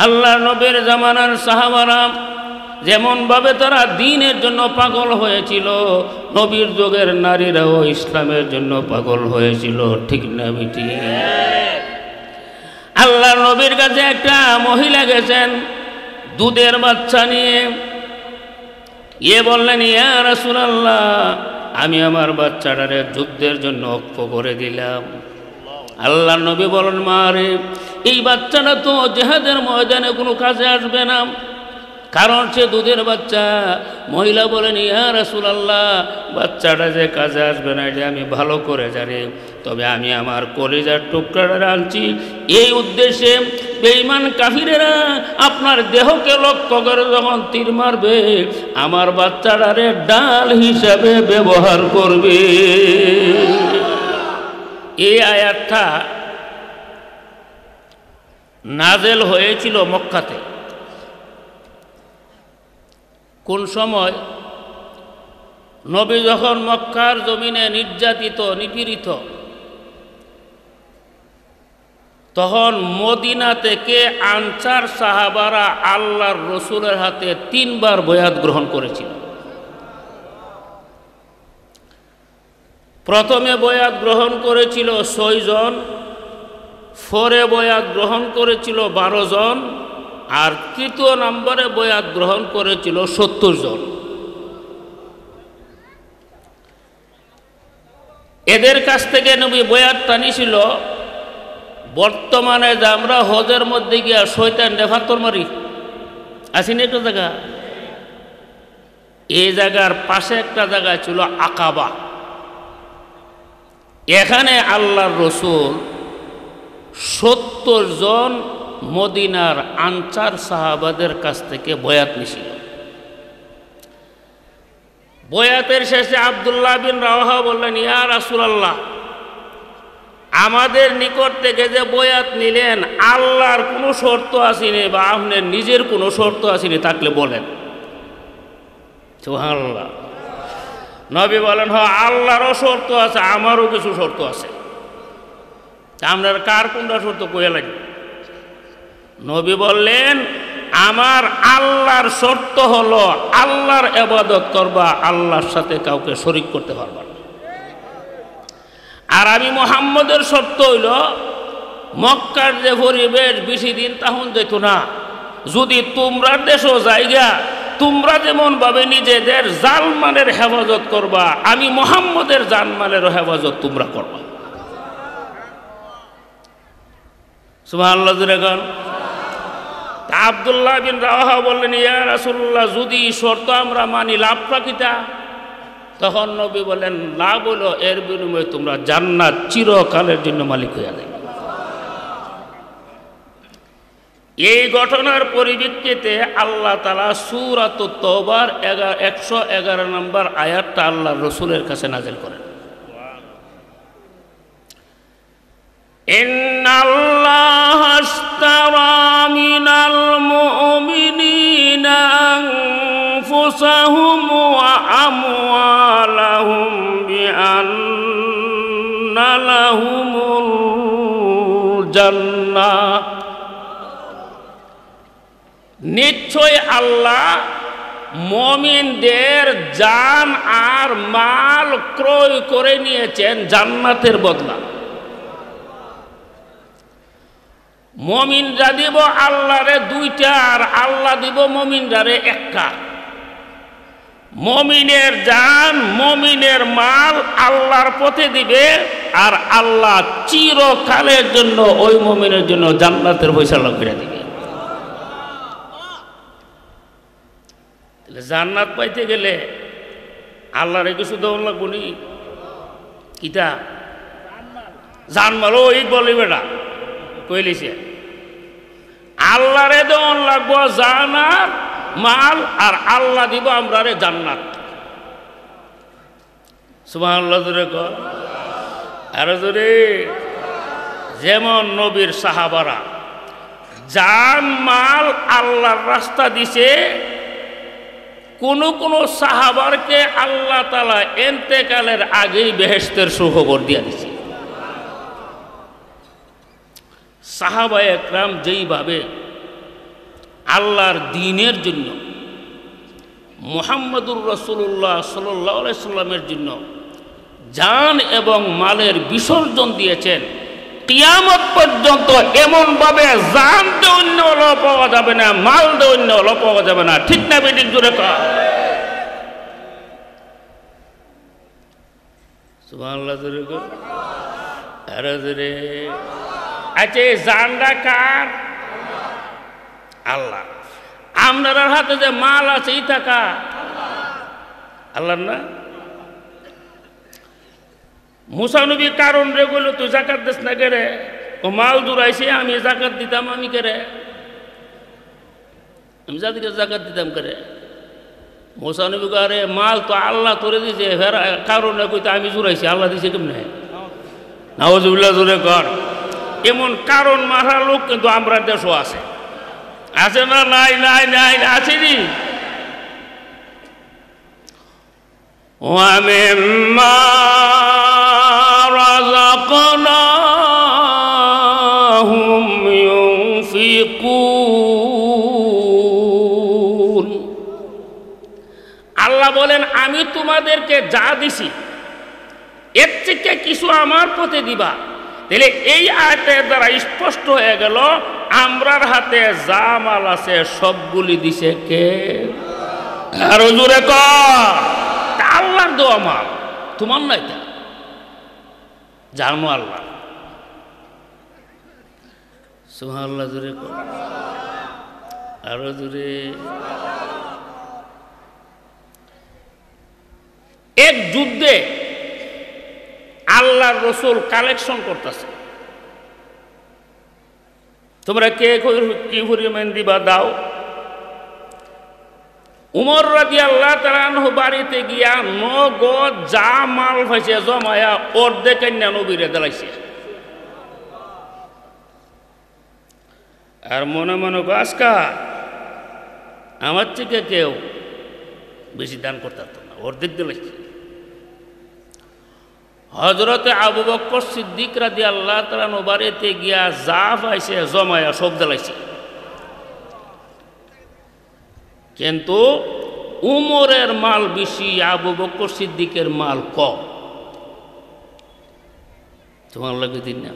আল্লাহ নবীর জামানার সাহাবারা যেমনভাবে তারা দ্বীনের জন্য পাগল হয়েছিল, নবীর যুগের নারীরাও ইসলামের জন্য পাগল হয়েছিল। ঠিক না বেটি? আল্লাহ নবীর কাছে একটা মহিলা গেছেন দুধের বাচ্চা নিয়ে। বললেন, ইয়া রাসূলুল্লাহ, আমি আমার বাচ্চাটারে যুদ্ধের জন্য অক্ষ করে দিলাম। আল্লাহ নবী বলেন, মা রে, এই বাচ্চাটা তো জিহাদের ময়দানে কোনো কাজে আসবে না, কারণ সে দুধের বাচ্চা। মহিলা বলেন, ইয়া রাসূলুল্লাহ, বাচ্চাটা যে কাজে আসবে না এটা আমি ভালো করে জানি, তবে আমি আমার কলিজার টুকরাটা আনছি এই উদ্দেশ্যে বেঈমান কাফিরেরা আপনার দেহকে লক্ষ্য করে যখন তীর মারবে আমার বাচ্চাটারে ডাল হিসাবে ব্যবহার করবে। এই আয়াতটা নাজেল হয়েছিল মক্কাতে। কোন সময়? নবী যখন মক্কার জমিনে নির্যাতিত নিপীড়িত, তখন মদিনা থেকে আনসার সাহাবারা আল্লাহর রসুলের হাতে 3 বার বয়াত গ্রহণ করেছিল। প্রথমে বয়াত গ্রহণ করেছিল 6 জন, পরে বয়াত গ্রহণ করেছিল 12 জন, আর তৃতীয় নম্বরে বয়াত গ্রহণ করেছিল 70 জন। এদের কাছ থেকে নবী বয়াতটা নিয়েছিল বর্তমানে যে আমরা হজের মধ্যে গিয়া শয়তান পাথর মারি আসিনি একটা জায়গা, এই জায়গার পাশে একটা জায়গা ছিল আকাবা। এখানে আল্লাহর রসুল 70 জন মদিনার আনসার সাহাবাদের কাছ থেকে বয়াত নিছিল। বয়াতের শেষে আব্দুল্লাহ বিন রাওয়াহা বললেন, ইয়া রাসূলুল্লাহ, আমাদের নিকট থেকে যে বয়াত নিলেন আল্লাহর কোনো শর্ত আসেনি বা আপনার নিজের কোনো শর্ত আসেনি, থাকলে বলেন। সুবহানাল্লাহ। নবী বলেন, হ্যাঁ আল্লাহরও শর্ত আছে, আমারও কিছু শর্ত আছে। আপনার কার কোনটা শর্ত কইয়া লাগে? নবী বললেন, আমার আল্লাহর শর্ত হলো আল্লাহর ইবাদত করবা, আল্লাহর সাথে কাউকে শরীক করতে পারবা না। আর আমি মুহাম্মদের শর্ত হইল মক্কার যে পরিবেশ বেশি দিন তখন যেত না, যদি তোমরা দেশও জায়গা তোমরা যেমন ভাবে নিজেদের জানমালের হেফাজত করবা, আমি মুহাম্মদের জানমালেরও হেফাজত তোমরা করবা। সুবহানাল্লাহ। যখন আব্দুল্লাহ বিন রাওয়াহা বললেন, ইয়া রাসূলুল্লাহ, যদি শর্ত আমরা মানি লাভটা কিটা? তখন নবী বলেন, লাভ হলো এর বিনিময়ে তোমরা জান্নাত চিরকালের জন্য মালিক হইয়া যাবে। এই ঘটনার পরিপ্রেক্ষিতে আল্লাহ তাআলা সূরাতুত তাওবার 111 নম্বর আয়াতটা আল্লাহর রাসূলের কাছে নাযিল করেন। ইন্নাল্লাহা আশতারা মিনাল মুমিনিনা আনফুসাহুম ওয়া আমওয়ালাহুম বিআন্না লাহুমুল জান্নাহ। নিশ্চয় আল্লাহ মুমিনদের জান আর মাল ক্রয় করে নিয়েছেন জান্নাতের বদলা। মুমিনরা দিব আল্লাহরে 2টা আর আল্লাহ দিব মুমিনরারে 1টা। মুমিনের জান মুমিনের মাল আল্লাহর পথে দিবে, আর আল্লাহ চিরকালের জন্য ওই মুমিনের জন্য জান্নাতের ফয়সালা করে দিবে। জান্নাত পাইতে গেলে আল্লাহরে কিছু দেওয়া লাগবো নি? কিতা জানমাল? ওই বলি বেটা কইলিছে আল্লাহরে দেওয়া লাগবো জান আর মাল, আর আল্লাহ দিব আমরা রে জান্নাত। সুবহানাল্লাহ। জোরে কর, আরো জোরে। যেমন নবীর সাহাবারা জান মাল আল্লাহর রাস্তা দিছে, কোন কোন সাহাবারকে আল্লাহ তাআলা ইন্তেকালের আগেই বেহেশতের সুখবর দিয়ে দিছে। সাহাবায়ে একরাম যেইভাবে আল্লাহর দ্বীনের জন্য, মুহাম্মদুর রাসূলুল্লাহ সাল্লাল্লাহু আলাইহি সাল্লামের জন্য জান এবং মালের বিসর্জন দিয়েছেন। কিয়ামত পর্যন্ত এমনভাবে জান দৈন্য হলেও পাওয়া যাবে না, মাল দৈন্য হলেও পাওয়া যাবে না। ঠিক না বেঠিক? জোরে কর সুবহানাল্লাহ। জোরে কর আরে জোরে। আচ্ছা, এই জানটা কার? আল্লাহ। আপনার হাতে যে মাল আছে এটা কার? আল্লাহর না? মুসা নবী কারণ রে বলল, তুই জাকাত দিস না কেরে? ও মাল দূরাইছে, আমি জাকাত দিতাম, আমি কেরে? আমি যাদেরকে জাকাত দিতাম কেরে? মুসা নবী আরে মাল তো আল্লাহ তোরে দিছে, কারণে কইতে আমি জুড়াইছি, আল্লাহ দিছে কেমনে? নাউজুবিল্লাহ। জোরে কর। এমন কারণ মারা লোক কিন্তু আমরা দেশও আছে, আছে না? নাই নাই নাই, আসেনি। ওয়ামিম্মা রাযাকনাহুম ইউনফিকুন। আল্লাহ বলেন, আমি তোমাদেরকে যা দিছি এর থেকে কিছু আমার পথে দিবা। তাহলে এই আয়াতের দ্বারা স্পষ্ট হয়ে গেল আমরার হাতে যা মাল আছে সবগুলি দিছে কে? আর জোরে কর। আল্লাহর দেওয়া মাল, তোমার নাই, তা জানো আল্লাহ। সুবহানাল্লাহ। জোরে কর আরো জোরে। এক যুদ্ধে আল্লাহর রাসূল কালেকশন করতেছে, তোমরা কে কি পরিমাণ দিবা দাও। উমর রাদিয়াল্লাহু তাআলা আনহু বাড়িতে গিয়া নগদ যা মাল পাইছে জমায়া অর্ধেক নবীরে দিলাইছে। আর মনে মনে আজকা আমার থেকে কেউ বেশি দান করতে পারত না, অর্ধেক দিলাইছে। হযরতে আবু বকর সিদ্দিক রাদিয়াল্লাহু তাআলা আনহু বাড়িতে গিয়া যা পাইছে জমায়া সব দিলাইছে। কিন্তু উমরের মাল বেশি, আবু বকর সিদ্দিকের মাল কম। তোমার লাগে দিন না?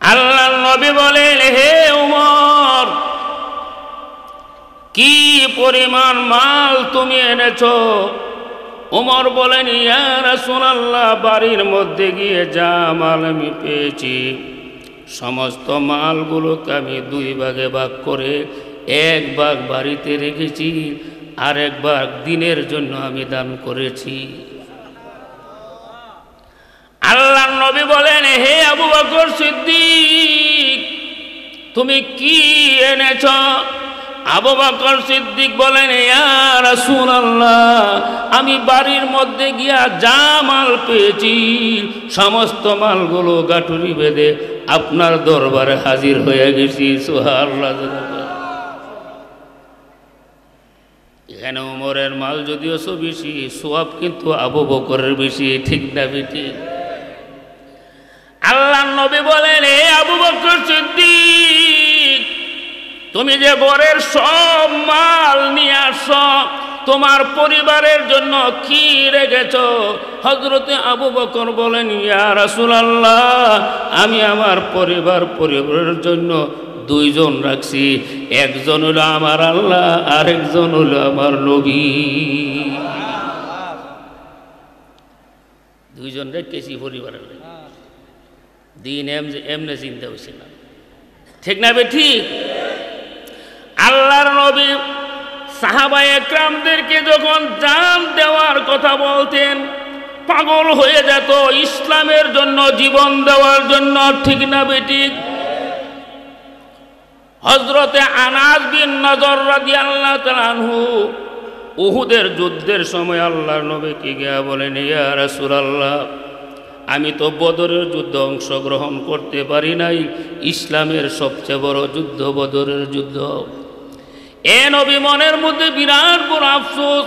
আল্লাহর নবী বলেন, হে উমর, কি পরিমাণ মাল তুমি এনেছো? উমর বলেন, ইয়া রাসূলুল্লাহ, বাড়ির মধ্যে গিয়ে যা মাল আমি পেয়েছি সমস্ত মালগুলোকে আমি দুই ভাগে ভাগ করে এক ভাগ বাড়িতে রেখেছি, আর এক ভাগ দিনের জন্য আমি দান করেছি। আল্লাহর নবী বলেন, হে আবু বকর সিদ্দিক, তুমি কি এনেছ? আবু বকর সিদ্দিক বলেন, ইয়া রাসূলুল্লাহ, আমি বাড়ির মধ্যে গিয়া যা মাল পেয়েছি সমস্ত মালগুলো গাঁটুরি বেঁধে আপনার দরবারে হাজির হয়ে গেছি। সুবহানাল্লাহ। এখানে উমরের মাল যদিও বেশি, সওয়াব কিন্তু আবু বকরের বেশি। ঠিক না বেটি? আল্লাহর নবী বলেন, হে আবু বকর সিদ্দিক, তুমি যে বরের সব মাল নিয়ে আসছো, তোমার পরিবারের জন্য কি রেখেছ? হযরতে আবু বকর বলেন, ইয়া রাসূলুল্লাহ, আমি আমার পরিবারের জন্য দুইজন রাখছি, একজন হলো আমার আল্লাহ, আরেকজন হলো আমার নবী। দুইজন রেখেছি পরিবারের, দিন এমনি চিন্তা হয়েছে না। ঠিক না বে ঠিক? আল্লাহর নবী সাহাবায়ে কেরামদেরকে যখন জান দেওয়ার কথা বলতেন পাগল হয়ে যেত, ইসলামের জন্য জীবন দেওয়ার জন্য। ঠিক না বে ঠিক? হযরতে আনাস বিন নজর রাদিয়াল্লাহু তাআলা আনহু উহুদের যুদ্ধের সময় আল্লাহর নবীকে গিয়া বলেন, ইয়া রাসূলুল্লাহ, আমি তো বদরের যুদ্ধে অংশগ্রহণ করতে পারি নাই, ইসলামের সবচেয়ে বড় যুদ্ধ বদরের যুদ্ধ। এ নবী, মনের মধ্যে বিরাট বড় আফসোস,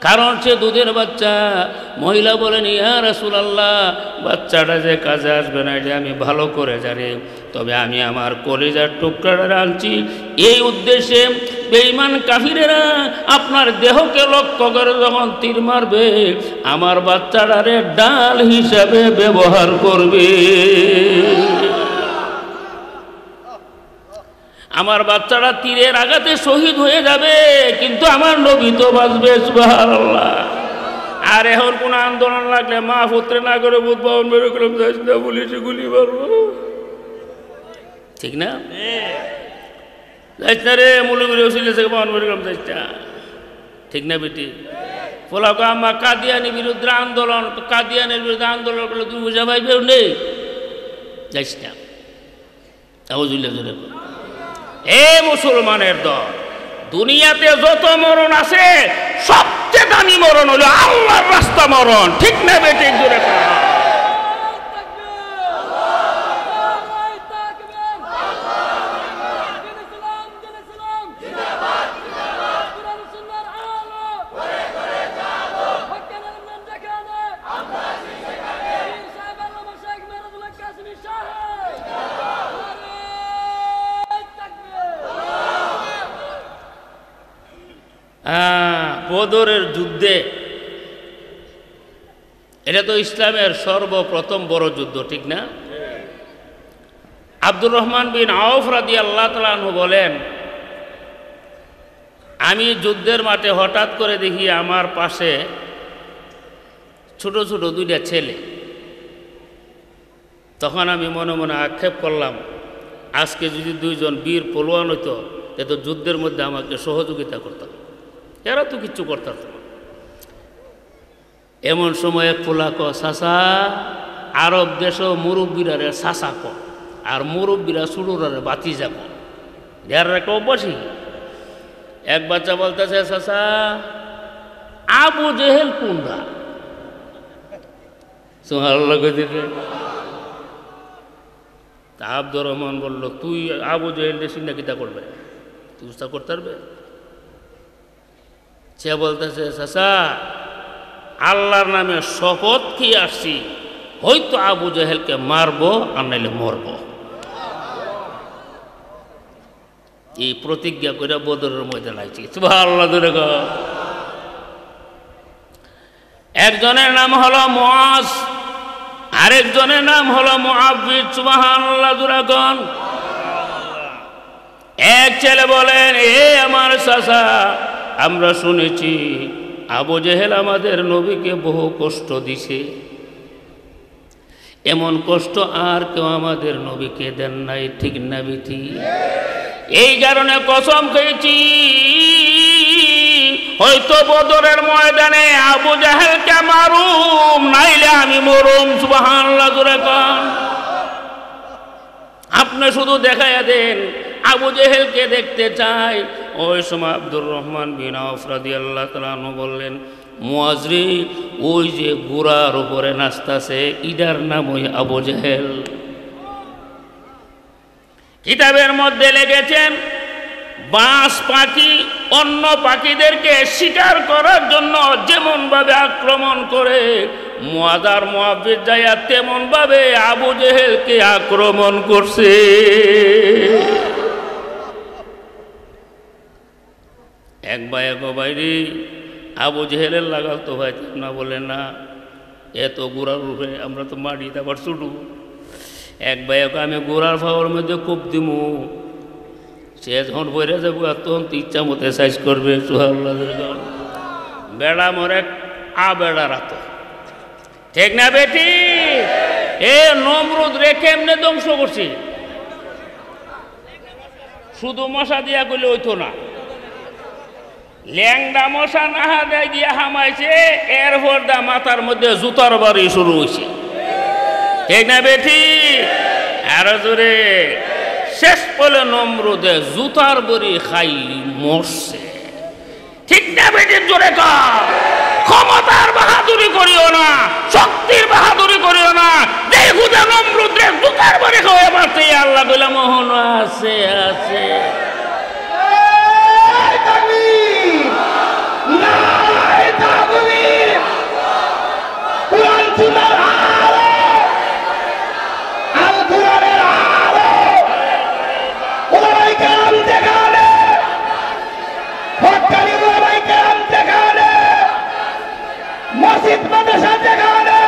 কারণ সে দুধের বাচ্চা। মহিলা বলেন, ইয়া রাসূলুল্লাহ, বাচ্চাটা যে কাজে আসবে না এটা আমি ভালো করে জানি, তবে আমি আমার কলিজার টুকরাটা আনছি এই উদ্দেশ্যে বেঈমান কাফিরেরা আপনার দেহকে লক্ষ্য করে যখন তীর মারবে আমার বাচ্চাটারে ডাল হিসাবে ব্যবহার করবে। আমার বাচ্চারা তীরের আঘাতে শহীদ হয়ে যাবে, কিন্তু আমার নবী তো বাঁচবে। সুবহানাল্লাহ। আর এখন কোন আন্দোলন লাগলে মা পুত্রে না করে বুধ পাবন বের করলাম, যাইস না পুলিশে গুলি মারবো, ঠিক না? যাইস না রে মুলুবির ওসিলে থেকে পাবন বের করলাম, যাইস না, ঠিক না বেটি? ফলাক আমার কাদিয়ানি বিরুদ্ধে আন্দোলন, কাদিয়ানের বিরুদ্ধে আন্দোলন করলে তুমি বুঝা পাইবেও নেই, যাইস না। এ মুসলমানের দল, দুনিয়াতে যত মরণ আছে সবচেয়ে দামি মরণ হলো আল্লাহর রাস্তা মরণ, ঠিক না বেটি? জোরে বদরের যুদ্ধে, এটা তো ইসলামের সর্বপ্রথম বড় যুদ্ধ, ঠিক না? আব্দুর রহমান বিন আউফ রাদিয়াল্লাহু তাআলা আনহু বলেন, আমি যুদ্ধের মাঠে হঠাৎ করে দেখি আমার পাশে ছোট ছোট দুইটা ছেলে। তখন আমি মনে মনে আক্ষেপ করলাম, আজকে যদি দুইজন বীর পলোয়ান হইতো তো যুদ্ধের মধ্যে আমাকে সহযোগিতা করত, এরা তো কিচ্ছু করতাম না। এমন সময় পোলাক চাষা, আরব দেশও মুরব্বীরারে চাষা ক, আর মুরব্বীরা সুড়ুরারে বাতি যাব, এর একটা অভ্যাসই। এক বাচ্চা বলতেছে, চাষা আবু জেহেল কোনটা? সুবহানাল্লাহ কইতে। আব্দুর রহমান বলল, তুই আবু জেহেল চিন্তা কিতা করবে, তুই তা করতে পারবে? সে বলতেছে, চাচা আল্লাহর নামে শপথ খেয়ে আসছি, হয়তো আবু জেহেলকে মারবো আর নাইলে মরবো। এই প্রতিজ্ঞা করে বদরের মধ্যে লাগছি। সুবহানাল্লাহ। একজনের নাম হলো মুআজ, আরেকজনের নাম হলো মুআব্বিদ। সুবহানাল্লাহ। দুরাগণ এক ছেলে বলেন, এ আমার চাচা, আমরা শুনেছি আবু জেহেল আমাদের নবীকে বহু কষ্ট দিছে, এমন কষ্ট আর কেউ আমাদের নবীকে দেন নাই, ঠিক না বিটি? এই কারণে কসম খেয়েছি হয়তো বদরের ময়দানে আবু জেহেলকে মারুম, নাইলে আমি মরুম। সুবহানাল্লাহ। আপনি শুধু দেখাইয়া দেন, আবু জেহেলকে দেখতে চাই। ওই সময় আব্দুর রহমান বিন আউফ রাদিয়াল্লাহু তাআলা আনহু বললেন, মুআজ রে, ওই যে ঘোড়ার উপরে নাচতাছে ইডার নাম ওই আবু জেহেল। কিতাবের মধ্যে লিখেছেন, বাস পাখি অন্য পাখিদেরকে শিকার করার জন্য যেমন ভাবে আক্রমণ করে, মুআজ আর মুআব্বিদ যাইয়া তেমন ভাবে আবু জেহেলকে আক্রমণ করছে। এক ভাই এক বাইরে আবু জেহেলের লাগাল তো ভাই না, বলে না, এত গোড়ার উপরে আমরা তো মাটিতে আবার ছুটু। এক ভাই আমি গোড়ার ফাওয়ার মধ্যে খুব দিমু, সে যখন বইরে যাবো তখন তো ইচ্ছা মতো সাইজ করবে। সুবহানাল্লাহ। বেড়া মরে বেড়া রাত, ঠিক না বেটি? এ নমরুদ রে কেমনে ধ্বংস করছি, শুধু মশা দিয়া করলে হইতো না, ল্যাংডা মশা নাহা দেয় গিয়া হামাইছে, এরপর দা মাথার মধ্যে জুতার বাড়ি শুরু হয়েছে, ঠিক না বেটি? আরো জোরে, শেষ পলে নমরুদে জুতার বড়ি খাই মরছে, ঠিক না বেটি? জোরে কর। ক্ষমতার বাহাদুরি করিও না, শক্তির বাহাদুরি করিও না, দেখুদা নমরুদে জুতার বড়ি খাওয়া মারছে। আল্লাহ বলে মোহন আছে আছে। নারায়ে তাকবীর, নারায়ে তাকবীর। মসজিদ মাদ্রাসা যেখানে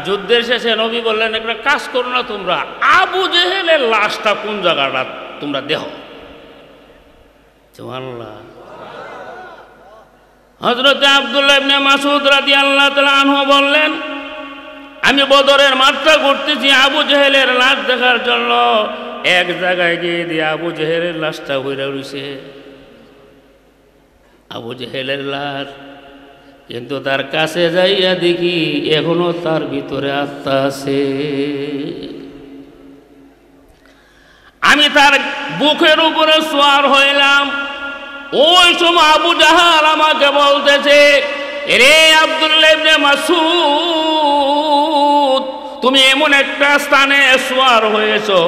যুদ্ধের শেষে নবী বললেন একটা কাজ করো না তোমরা, আবু জেহেলের লাশটা কোন জায়গাটা তোমরা দেহ। সুবহানাল্লাহ। হযরত আব্দুল্লাহ ইবনে মাসউদ রাদিয়াল্লাহু তাআলা আনহু বললেন, আমি বদরের মাঠটা ঘুরতেছি আবু জেহেলের লাশ দেখার জন্য, এক জায়গায় গিয়ে দিয়ে আবু জেহেলের লাশটা হইরা রইছে, আবু জেহেলের লাশ। কিন্তু তার কাছে যাইয়া দেখি এখনো তার ভিতরে আত্মা আছে। আমি তার বুকের উপরে সোয়ার হইলাম। ওই সময় আবু জাহাল আমাকে বলতেছে, রে আব্দুল্লাহ ইবনে মাসউদ, তুমি এমন একটা স্থানে সোয়ার হয়েছো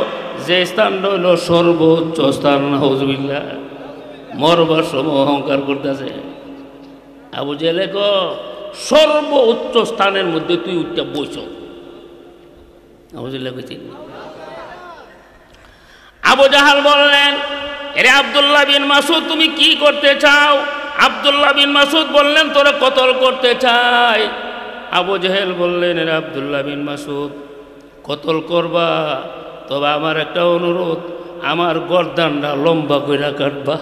যে স্থানটা হইল সর্বোচ্চ স্থান। নাউজুবিল্লাহ। মরবার সময় অহংকার করতেছে। আবু জেহেল সর্বোচ্চ স্থানের মধ্যে তুই উঠটা বইছ। আবু জেহেল আবু জাহাল বললেন, এরে আব্দুল্লাহ বিন মাসউদ, তুমি কি করতে চাও? আব্দুল্লাহ বিন মাসউদ বললেন, তোরে কতল করতে চাই। আবু জেহেল বললেন, এরে আব্দুল্লাহ বিন মাসউদ, কতল করবা, তবে আমার একটা অনুরোধ, আমার গর্দানটা লম্বা কইরা কাটবা।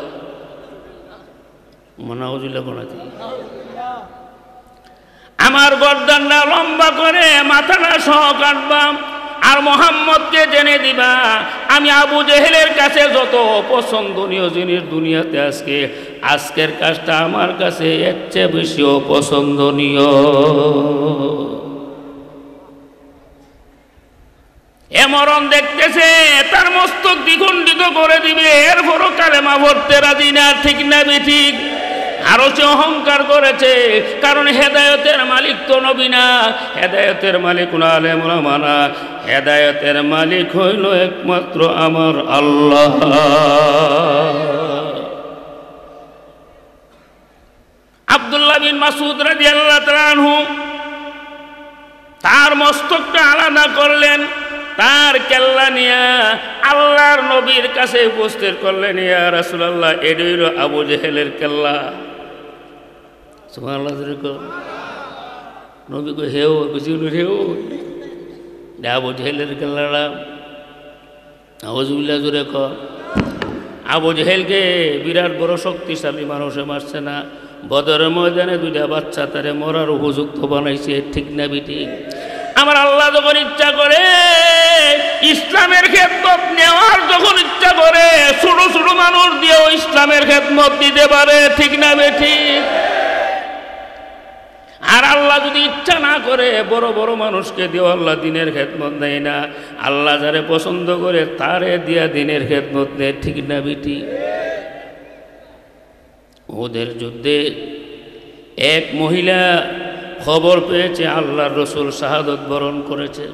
আমার গর্দানটা লম্বা করে মাথাটা সহ কাটবা, আর মোহাম্মদকে জেনে দিবা আমি আবু জেহেলের কাছে যত অপছন্দনীয় জিনিস দুনিয়াতে আজকের কাজটা আমার কাছে এর চেয়ে বেশি অপছন্দনীয়। এ মরণ দেখতেছে, তার মস্তক দ্বিখণ্ডিত করে দিবে, এরপরও কালেমা পড়তে রাজি না। ঠিক না বেঠিক? আরো সে অহংকার করেছে, কারণ হেদায়েতের মালিক তো নবী না, হেদায়েতের মালিক আলেম ওলামা না, হেদায়েতের মালিক হইল একমাত্র আমার আল্লাহ। আব্দুল্লাহ বিন মাসউদ রাদিয়াল্লাহু তাআলা আনহু তার মস্তকটা আলাদা করলেন, তার কেল্লা নিয়ে আল্লাহর নবীর কাছে উপস্থিত করলেন। ইয়া রাসূলুল্লাহ, এটা হইল আবু জেহেলের কেল্লা। সুবহানাল্লাহ। নবী কই, হেও বুঝিল, হেও আবু জেহেলের কেল্লাটা। নাউজুবিল্লাহ জোরে ক। আবু জেহেলকে বিরাট বড় শক্তিশালী মানুষে মারছে না, বদরের ময়দানে দুইটা বাচ্চা তারে মরার উপযুক্ত বানাইছে। ঠিক না বিঠিক? আমার আল্লাহ যখন ইচ্ছা করে ইসলামের খেদমত নেওয়ার, যখন ইচ্ছা করে ছোট ছোট মানুষ দিয়েও ইসলামের খেদমত দিতে পারে। ঠিক না বেঠিক? আর আল্লাহ যদি ইচ্ছা না করে বড় বড় মানুষকে দিয়েও আল্লাহ দিনের খেদমত নেয় না। আল্লাহ যারে পছন্দ করে তারে দিয়া দিনের খেদমত নেয়। ঠিক না বেঠিক? ওদের যুদ্ধে এক মহিলা খবর পেয়েছে আল্লাহর রাসূল শাহাদত বরণ করেছে।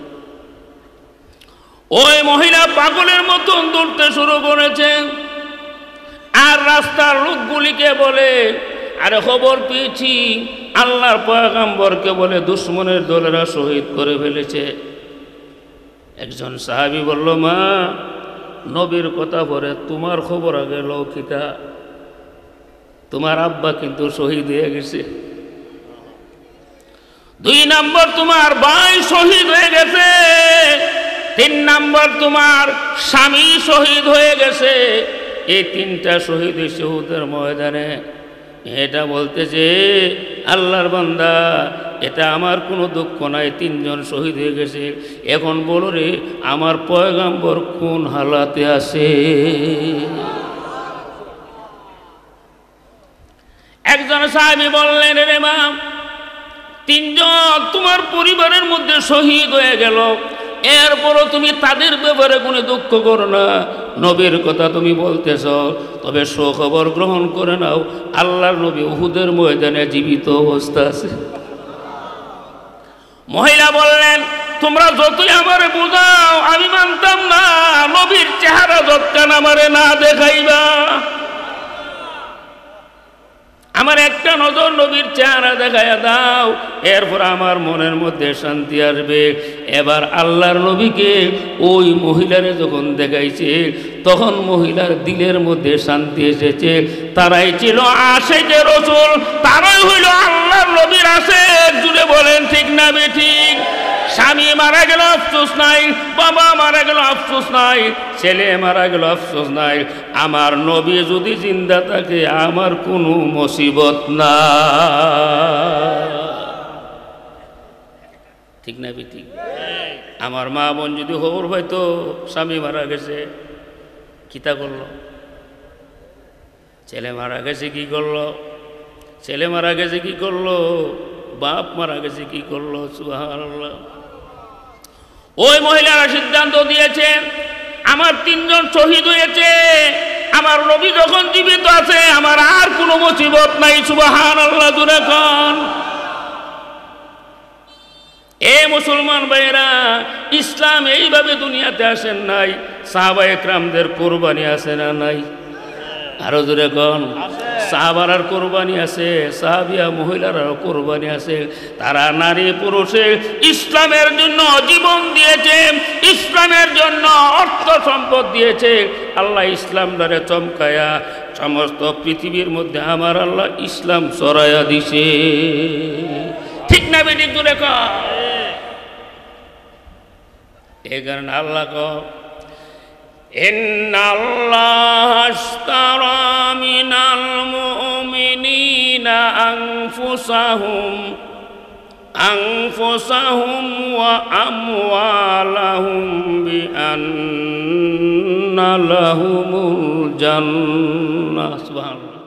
ওই মহিলা পাগলের মতন দৌড়তে শুরু করেছে, আর রাস্তার লোকগুলিকে বলে, আরে খবর পেয়েছি আল্লাহর পয়গম্বরকে বলে দুশমনের দলেরা শহীদ করে ফেলেছে। একজন সাহাবী বলল, মা, নবীর কথা পরে তোমার খবর আগে লৌকিতা, তোমার আব্বা কিন্তু শহীদ হয়ে গেছে। 2 নম্বর তোমার ভাই শহীদ হয়ে গেছে। 3 নম্বর তোমার স্বামী শহীদ হয়ে গেছে। এই 3টা শহীদ হয়েছে উহুদের ময়দানে। এটা বলতেছে, আল্লাহর বান্দা, এটা আমার কোনো দুঃখ নাই, 3 জন শহীদ হয়ে গেছে। এখন বলো রে, আমার পয়গম্বর কোন হালাতে আছে? একজন সাহাবী বললেন, রে মা, 3 জন তোমার পরিবারের মধ্যে শহীদ হয়ে গেল, এরপরও তুমি তাদের ব্যাপারে কোনো দুঃখ করো না। নবীর কথা তুমি বলতেছ, তবে সুখবর গ্রহণ করে নাও, আল্লাহর নবী উহুদের ময়দানে জীবিত অবস্থা আছে। মহিলা বললেন, তোমরা যতই আমারে বোঝাও আমি মানতাম না, নবীর চেহারা যতক্ষণ আমারে না দেখাইবা। আমার একটা নজর নবীর চেহারা দেখায়া দাও, এরপর আমার মনের মধ্যে শান্তি আসবে। এবার আল্লাহর নবীকে ওই মহিলারে যখন দেখাইছে, তখন মহিলার দিলের মধ্যে শান্তি এসেছে। তারাই ছিল আশিকে রাসূল, তারাই হইল আল্লাহর নবীর আশিক। জুড়ে বলেন ঠিক না বেঠিক? স্বামী মারা গেল আফসোস নাই, বাবা মারা গেল আফসোস নাই, ছেলে মারা গেল আফসোস নাই। আমার নবী যদি জিন্দা থাকে আমার কোনো মুসিবত না। ঠিক না বেঠিক? আমার মা বোন যদি খবর পাইতো স্বামী মারা গেছে, কিতা করলো? ছেলে মারা গেছে কি করলো? ছেলে মারা গেছে কি করলো? বাপ মারা গেছে কি করলো? সুবহানাল্লাহ। ওই মহিলারা সিদ্ধান্ত দিয়েছে, আমার 3 জন শহীদ হয়েছে, আমার নবী যখন জীবিত আছে আমার আর কোনো মুসিবত নাই। সুবহানাল্লাহ জোরে কোন। এ মুসলমান ভাইয়েরা, ইসলাম এইভাবে দুনিয়াতে আসেন নাই। সাহাবায়ে কেরামদের কোরবানি আছে না নাই? আরো জোরে কোন। সাহাবারার কোরবানি আছে, সাহাবিয়া মহিলারাও কোরবানি আছে। তারা নারী পুরুষে ইসলামের জন্য জীবন দিয়েছে, ইসলামের জন্য অর্থ সম্পদ দিয়েছে। আল্লাহ ইসলাম দ্বারা চমকায়া সমস্ত পৃথিবীর মধ্যে আমার আল্লাহ ইসলাম ছড়ায়া দিছে। ঠিক না বেঠিক জোরে কর? এই কারণে আল্লাহ কয়, ইন্নাল্লাহা আশতারা মিনাল মুমিনিনা আনফুসাহুম ওয়া আমওয়ালাহুম বিআন্না লাহুমুল জান্নাহ। সুবহানাল্লাহ।